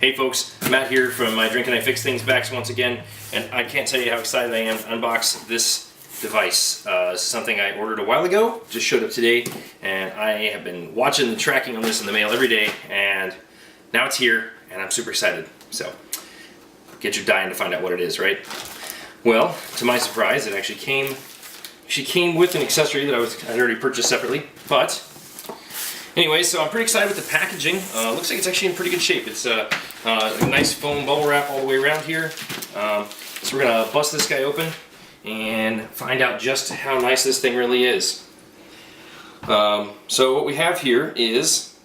Hey folks, Matt here from my Drink and I Fix Things Backs once again, and I can't tell you how excited I am to unbox this device. This is something I ordered a while ago, just showed up today, and I have been watching the tracking on this in the mail every day, and now it's here, and I'm super excited. So, get your dying to find out what it is, right? Well, to my surprise, it actually came with an accessory that I'd already purchased separately, but anyway, so I'm pretty excited with the packaging. Looks like it's actually in pretty good shape. It's a nice foam bubble wrap all the way around here. So we're gonna bust this guy open and find out just how nice this thing really is. So what we have here is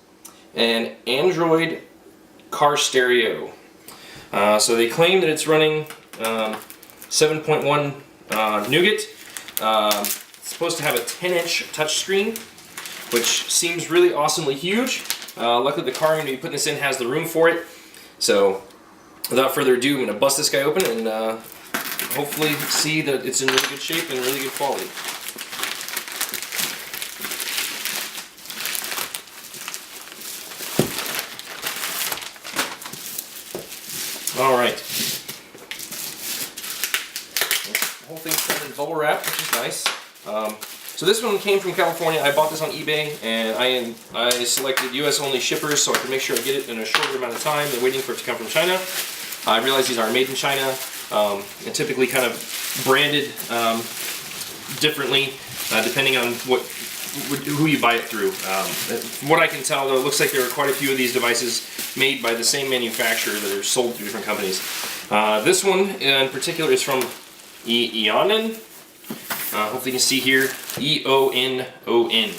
an Android car stereo. So they claim that it's running 7.1 Nougat. It's supposed to have a 10-inch touchscreen, which seems really awesomely huge. Luckily the car I'm going to be putting this in has the room for it. So without further ado, I'm going to bust this guy open and hopefully see that it's in really good shape and really good quality. Alright. The whole thing's covered in bubble wrap, which is nice. So this one came from California. I bought this on eBay, and I selected US only shippers so I can make sure I get it in a shorter amount of time than waiting for it to come from China. I realize these are made in China and typically kind of branded differently depending on who you buy it through. From what I can tell, though, it looks like there are quite a few of these devices made by the same manufacturer that are sold through different companies. This one in particular is from Eonon. Hopefully you can see here, E-O-N-O-N.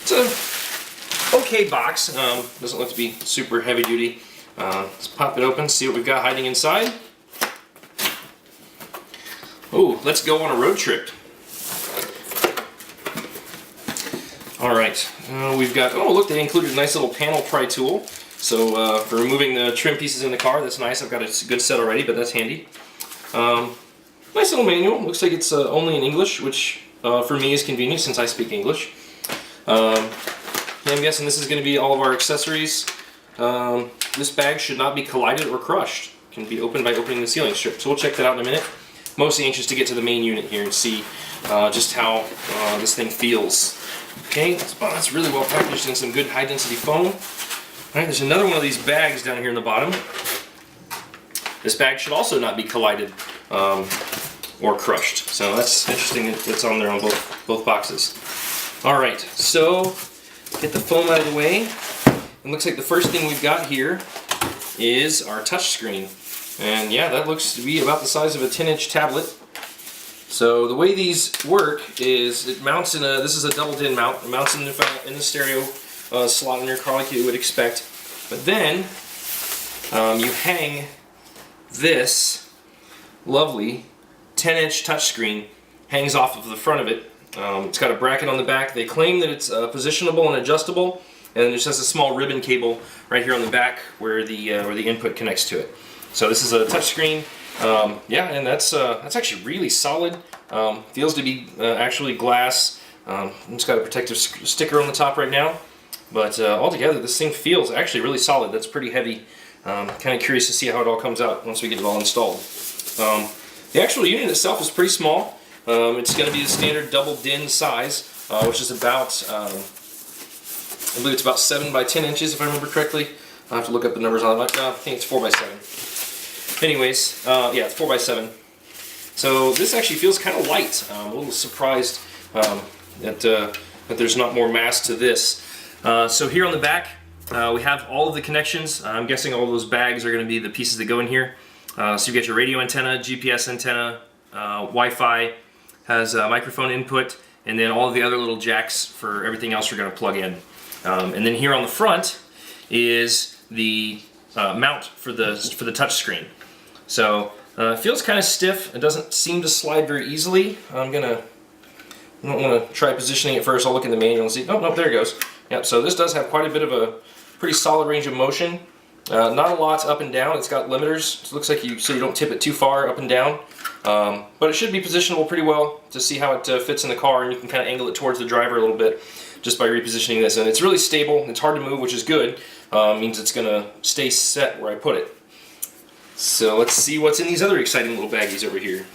It's a okay box. Doesn't look to be super heavy duty. Let's pop it open, see what we've got hiding inside. Oh, let's go on a road trip. Alright, we've got, oh look, they included a nice little panel pry tool. So for removing the trim pieces in the car, that's nice. I've got a good set already, but that's handy. Nice little manual. Looks like it's only in English, which for me is convenient since I speak English. I'm guessing this is going to be all of our accessories. This bag should not be collided or crushed. It can be opened by opening the sealing strip. So we'll check that out in a minute. Mostly anxious to get to the main unit here and see just how this thing feels. Okay, it's really well packaged in some good high density foam. Alright, there's another one of these bags down here in the bottom. This bag should also not be collided or crushed. So that's interesting that it's on there on both boxes. Alright, so get the foam out of the way. It looks like the first thing we've got here is our touch screen. And yeah, that looks to be about the size of a 10-inch tablet. So the way these work is it mounts in a, this is a double DIN mount. It mounts in the stereo slot in your car like you would expect. But then you hang this lovely 10-inch touchscreen, hangs off of the front of it. It's got a bracket on the back. They claim that it's positionable and adjustable, and then it just has a small ribbon cable right here on the back where the input connects to it. So this is a touchscreen. Yeah, and that's actually really solid. Feels to be actually glass. It's got a protective sticker on the top right now, but altogether this thing feels actually really solid. That's pretty heavy. Kind of curious to see how it all comes out once we get it all installed. The actual unit itself is pretty small. It's going to be the standard double DIN size, which is about, I believe it's about 7 by 10 inches if I remember correctly. I'll have to look up the numbers on it. I think it's 4 by 7. Anyways, yeah, it's 4 by 7. So this actually feels kind of light. I'm a little surprised that there's not more mass to this. So here on the back, we have all of the connections. I'm guessing all of those bags are going to be the pieces that go in here. So you get your radio antenna, GPS antenna, Wi-Fi, has a microphone input, and then all of the other little jacks for everything else you're going to plug in. And then here on the front is the mount for the touch screen. So it feels kind of stiff. It doesn't seem to slide very easily. I don't want to try positioning it first. I'll look in the manual and see. Oh, no, there it goes. Yep. So this does have quite a bit of a pretty solid range of motion. Not a lot up and down. It's got limiters. It looks like so you don't tip it too far up and down. But it should be positionable pretty well to see how it fits in the car, and you can kind of angle it towards the driver a little bit just by repositioning this. And it's really stable. It's hard to move, which is good. means it's going to stay set where I put it. So let's see what's in these other exciting little baggies over here.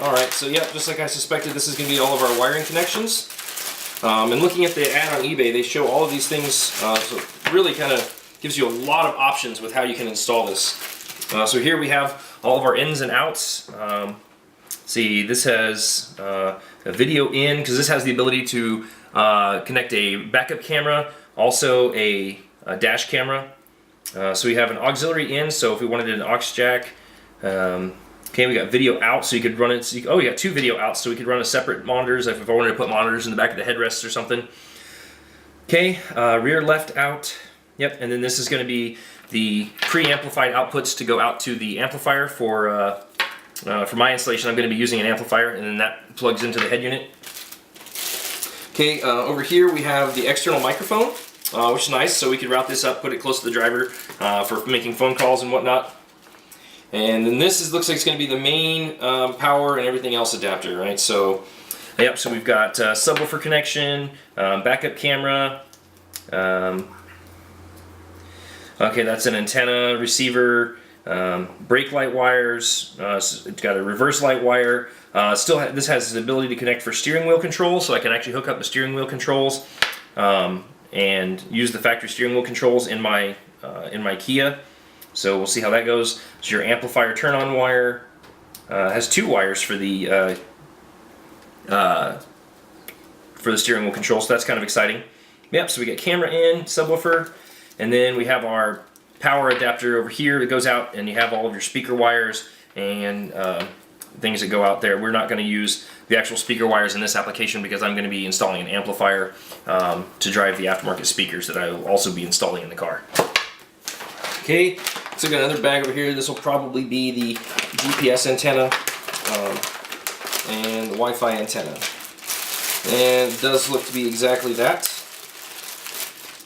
Alright, so yeah, just like I suspected, this is going to be all of our wiring connections. And looking at the ad on eBay, they show all of these things, so it really kind of gives you a lot of options with how you can install this. So here we have all of our ins and outs. See, this has a video in, because this has the ability to connect a backup camera, also a dash camera. So we have an auxiliary in, so if we wanted an aux jack. Okay, we got video out, so you could run it. So we got 2 video outs, so we could run a separate monitors if I wanted to put monitors in the back of the headrests or something. Okay, rear left out. Yep, and then this is going to be the pre-amplified outputs to go out to the amplifier for my installation. I'm going to be using an amplifier, and then that plugs into the head unit. Okay, over here we have the external microphone, which is nice, so we could route this up, put it close to the driver for making phone calls and whatnot. And then this looks like it's going to be the main power and everything else adapter, right? So, yep. So we've got subwoofer connection, backup camera. Okay, that's an antenna, receiver, brake light wires. So it's got a reverse light wire. This has the ability to connect for steering wheel controls, so I can actually hook up the steering wheel controls and use the factory steering wheel controls in my Kia. So we'll see how that goes. So your amplifier turn-on wire has 2 wires for the steering wheel control, so that's kind of exciting. Yep. So we get camera in, subwoofer, and then we have our power adapter over here that goes out, and you have all of your speaker wires and things that go out there. We're not going to use the actual speaker wires in this application because I'm going to be installing an amplifier to drive the aftermarket speakers that I will also be installing in the car. Okay, so I got another bag over here. This will probably be the GPS antenna and the Wi-Fi antenna. And it does look to be exactly that.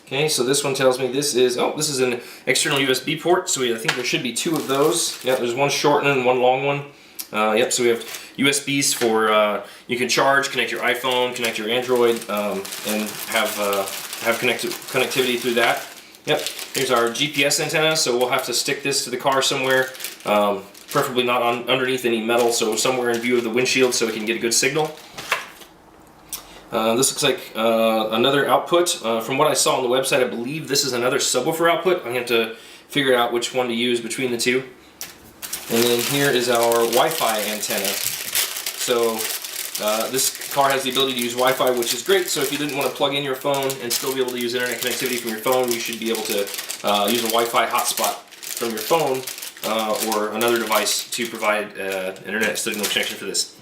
Okay, so this one tells me this is an external USB port, so I think there should be 2 of those. Yeah, there's one short one and one long one. Yep, so we have USBs for, you can charge, connect your iPhone, connect your Android, and have connectivity through that. Yep, here's our GPS antenna, so we'll have to stick this to the car somewhere, preferably not underneath any metal, so somewhere in view of the windshield so we can get a good signal. This looks like another output. From what I saw on the website, I believe this is another subwoofer output. I'm going to have to figure out which one to use between the 2. And then here is our Wi-Fi antenna. So this car has the ability to use Wi-Fi, which is great. So if you didn't want to plug in your phone and still be able to use internet connectivity from your phone, you should be able to use a Wi-Fi hotspot from your phone or another device to provide an internet signal connection for this.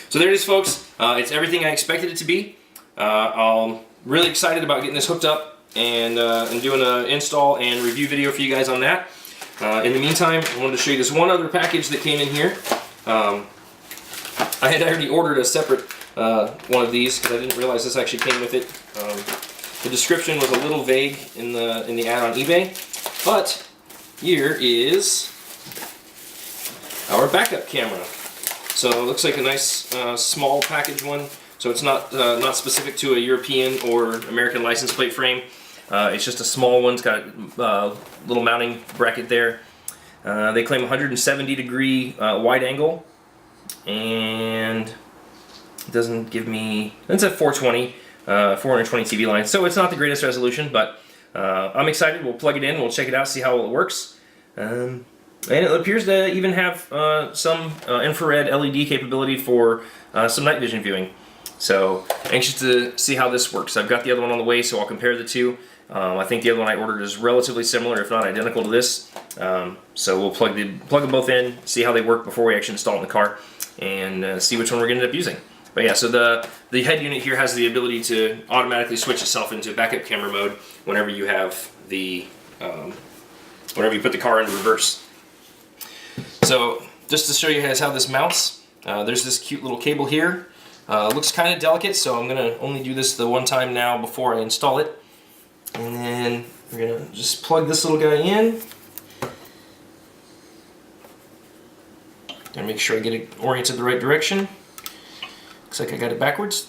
So there it is, folks. It's everything I expected it to be. I'm really excited about getting this hooked up and doing an install and review video for you guys on that. In the meantime, I wanted to show you this one other package that came in here. I had already ordered a separate one of these because I didn't realize this actually came with it. The description was a little vague in the ad on eBay, but here is our backup camera. So it looks like a nice small package one. So it's not specific to a European or American license plate frame. It's just a small one. It's got a little mounting bracket there. They claim 170-degree wide angle, and it doesn't give me. It's a 420 TV line, so it's not the greatest resolution, but I'm excited. We'll plug it in. We'll check it out, see how it works. And it appears to even have some infrared LED capability for some night vision viewing. So anxious to see how this works. I've got the other one on the way, so I'll compare the 2. I think the other one I ordered is relatively similar, if not identical to this. So we'll plug them both in, see how they work before we actually install it in the car, and see which one we're going to end up using. But yeah, so the head unit here has the ability to automatically switch itself into backup camera mode whenever you have the whenever you put the car into reverse. So just to show you guys how this mounts, there's this cute little cable here. Looks kind of delicate, so I'm going to only do this the one time now before I install it. And then we're going to just plug this little guy in. And make sure I get it oriented the right direction. Looks like I got it backwards.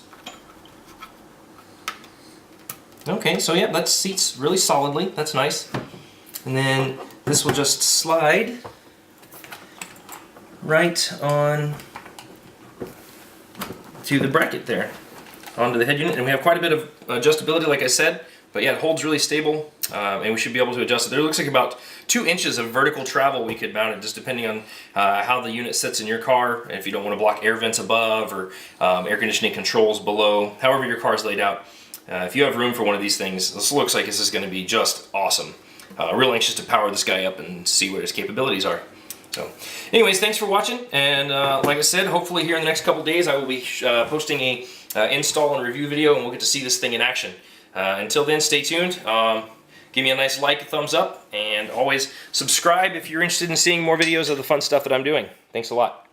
Okay, so yeah, that seats really solidly. That's nice. And then this will just slide right on to the bracket there, onto the head unit. And we have quite a bit of adjustability, like I said. But yeah, it holds really stable, and we should be able to adjust it. There looks like about 2 inches of vertical travel we could mount it, just depending on how the unit sits in your car, and if you don't want to block air vents above or air conditioning controls below, however your car is laid out. If you have room for one of these things, this looks like this is going to be just awesome. Real anxious to power this guy up and see what his capabilities are. So, anyways, thanks for watching, and like I said, hopefully here in the next couple days I will be posting a install and review video, and we'll get to see this thing in action. Until then, stay tuned. Give me a nice like, a thumbs up, and always subscribe if you're interested in seeing more videos of the fun stuff that I'm doing. Thanks a lot.